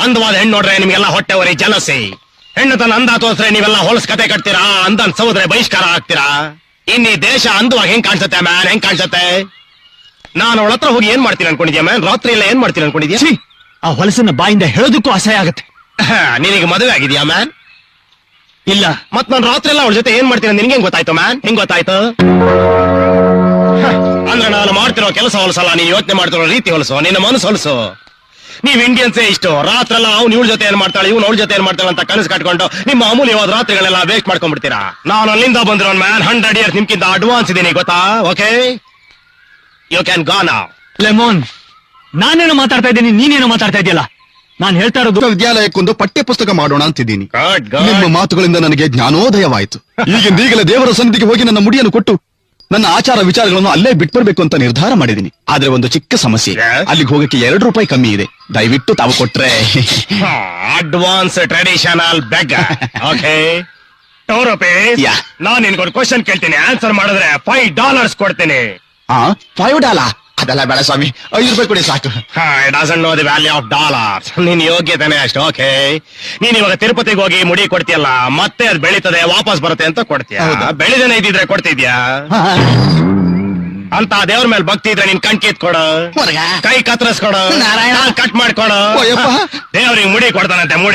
ಅಂದವಾದ ಹೆಣ್ಣು ನೋಡ್ರೆ ನಿಮ್ಗೆಲ್ಲ ಹೊಟ್ಟೆ ಹೊರಿ ಜಲಸಿ. ಹೆಣ್ಣು ತನ್ನ ಅಂದ ತೋರ್ಸ್ರೆ ನೀವೆಲ್ಲ ಹೊಲಸ್ ಕತೆ ಕಟ್ತೀರಾ, ಅಂದನ್ ಸೌದ್ರೆ ಬಹಿಷ್ಕಾರ ಆಗ್ತೀರಾ. ಇನ್ನೀ ದೇಶ ಅಂದವಾಗ ಹೆಂಗ್ ಕಾಣಿಸುತ್ತೆ ಮ್ಯಾನ್, ಹೆಂಗ್ ಕಾಣಿಸುತ್ತೆ? ನಾನು ಅವಳ ಹತ್ರ ಹೋಗಿ ಏನ್ ಮಾಡ್ತೀನಿ ಅನ್ಕೊಂಡಿದ್ಯಾ ಮ್ಯಾನ್? ರಾತ್ರಿ ಎಲ್ಲ ಏನ್ ಮಾಡ್ತೀನಿ ಅನ್ಕೊಂಡಿದ್ಯಾ? ಆ ಹೊಲಸನ್ನ ಬಾಯಿಂದ ಹೇಳೋದಕ್ಕೂ ಅಸಹ್ಯ ಆಗತ್ತೆ. ನಿನಗೆ ಮದುವೆ ಆಗಿದ್ಯಾ ಮ್ಯಾನ್? ಇಲ್ಲ. ಮತ್ ನಾನು ರಾತ್ರಿ ಎಲ್ಲ ಅವಳ ಜೊತೆ ಏನ್ ಮಾಡ್ತೀನಿ ನಿನ್ಗೆ ಹೆಂಗ್ ಗೊತ್ತಾಯ್ತು ಮ್ಯಾನ್? ಹೆಂಗ್ ಗೊತ್ತಾಯ್ತು? ಅಂದ್ರೆ ನಾನು ಮಾಡ್ತಿರೋ ಕೆಲಸ ಹೊಲಸಲ್ಲ, ನೀನ್ ಯೋಚನೆ ಮಾಡ್ತಿರೋ ರೀತಿ ಹೊಲಸು, ನಿನ್ನ ಮನಸ್ಸು ಹೊಲಸು. ನೀವ್ ಇಂಡಿಯನ್ಸೇ ಇಷ್ಟು ರಾತ್ರೆಲ್ಲ ಅವ್ನು ಇವಳ ಜೊತೆ ಏನ್ ಮಾಡ್ತಾಳೆ, ಇವ್ನು ಅವಳ ಜೊತೆ ಏನ್ ಮಾಡ್ತಾಳೆ ಅಂತ ಕನಸು ಕಟ್ಕೊಂಡು ನಿಮ್ಮ ಅಮೂಲ್ಯವಾದ ರಾತ್ರಿಗಳೆಲ್ಲ ವೇಸ್ಟ್ ಮಾಡ್ಕೊಂಡ್ಬಿಡ್ತೀರಾ. ನಾನು ಅಲ್ಲಿಂದ ಬಂದಿರೋ ಮ್ಯಾನ್ 100 ಇಯರ್ಸ್ ನಿಮ್ಗಿಂತ ಅಡ್ವಾನ್ಸ್ ಇದೀನಿ ಗೊತ್ತಾ? Okay, you can go now. Lemon, ನಾನೇನೋ ಮಾತಾಡ್ತಾ ಇದ್ದೀನಿ, ನೀನೇನೋ ಮಾತಾಡ್ತಾ ಇದೆಯಲ್ಲ. ನಾನ್ ಹೇಳ್ತಾ ಇರೋದು ವಿದ್ಯಾಲಯಕ್ಕೊಂದು ಪಠ್ಯ ಪುಸ್ತಕ ಮಾಡೋಣ ಅಂತಿದ್ದೀನಿ. ಗುಡ್ ನಿಮ್ಮ ಗುಡ್. ಮಾತುಗಳಿಂದ ನನಗೆ ಜ್ಞಾನೋದಯವಾಯಿತು. ಈಗಲೇ ದೇವರ ಸನ್ನಿಧಿಗೆ ಹೋಗಿ ನನ್ನ ಮುಡಿಯನ್ನು ಕೊಟ್ಟು ನನ್ನ ಆಚಾರ ವಿಚಾರಗಳನ್ನು ಅಲ್ಲೇ ಬಿಟ್ಬರ್ಬೇಕು ಅಂತ ನಿರ್ಧಾರ ಮಾಡಿದ್ದೀನಿ. ಆದ್ರೆ ಒಂದು ಚಿಕ್ಕ ಸಮಸ್ಯೆ, Yes? ಅಲ್ಲಿಗೆ ಹೋಗಕ್ಕೆ 2 ರೂಪಾಯಿ ಕಮ್ಮಿ ಇದೆ. ದಯವಿಟ್ಟು ತಾವು ಕೊಟ್ರೆ. Advance traditional beg. Okay, $2 rupees. Yeah. ನಾನ್ ನಿನ್ಗೊಂದು ಕ್ವಶನ್ ಕೇಳ್ತೀನಿ, ಆನ್ಸರ್ ಮಾಡಿದ್ರೆ $5 ಕೊಡ್ತೀನಿ. $5 ಅದೆಲ್ಲ ಬೇಡ ಸ್ವಾಮಿ, 5 ರೂಪಾಯಿ ಕೊಡಿ ಸಾಕು. It doesn't know the value of dollars. ನಿನ್ ಯೋಗ್ಯತೆನೆ ಅಷ್ಟು. ಓಕೆ, ನೀನ್ ಇವಾಗ ತಿರುಪತಿಗೆ ಹೋಗಿ ಮುಡಿ ಕೊಡ್ತೀಯಲ್ಲ, ಮತ್ತೆ ಅದು ಬೆಳೀತದೆ ವಾಪಸ್ ಬರುತ್ತೆ ಅಂತ ಕೊಡ್ತೀಯ. ಹೌದಾ? ಬೆಳೆದೇನೆ ಇದ್ದಿದ್ರೆ ಕೊಡ್ತಿದ್ಯಾ? ಅಂತ ದೇವ್ರ ಮೇಲೆ ಭಕ್ತಿ ಇದ್ರೆ ನಿನ್ ಕಣ್ ಕಿತ್ ಕೊಡು, ಹೊರಗ. ಕೈ ಕತ್ತರಿಸ್ಕೊಡು, ನಾರಾಯಣ. ಕಟ್ ಮಾಡ್ಕೊಡು. ಓ ಯಪ್ಪ. ದೇವ್ರಿಗೆ ಮುಡಿ ಕೊಡ್ತಾನಂತೆ, ಮುಡಿ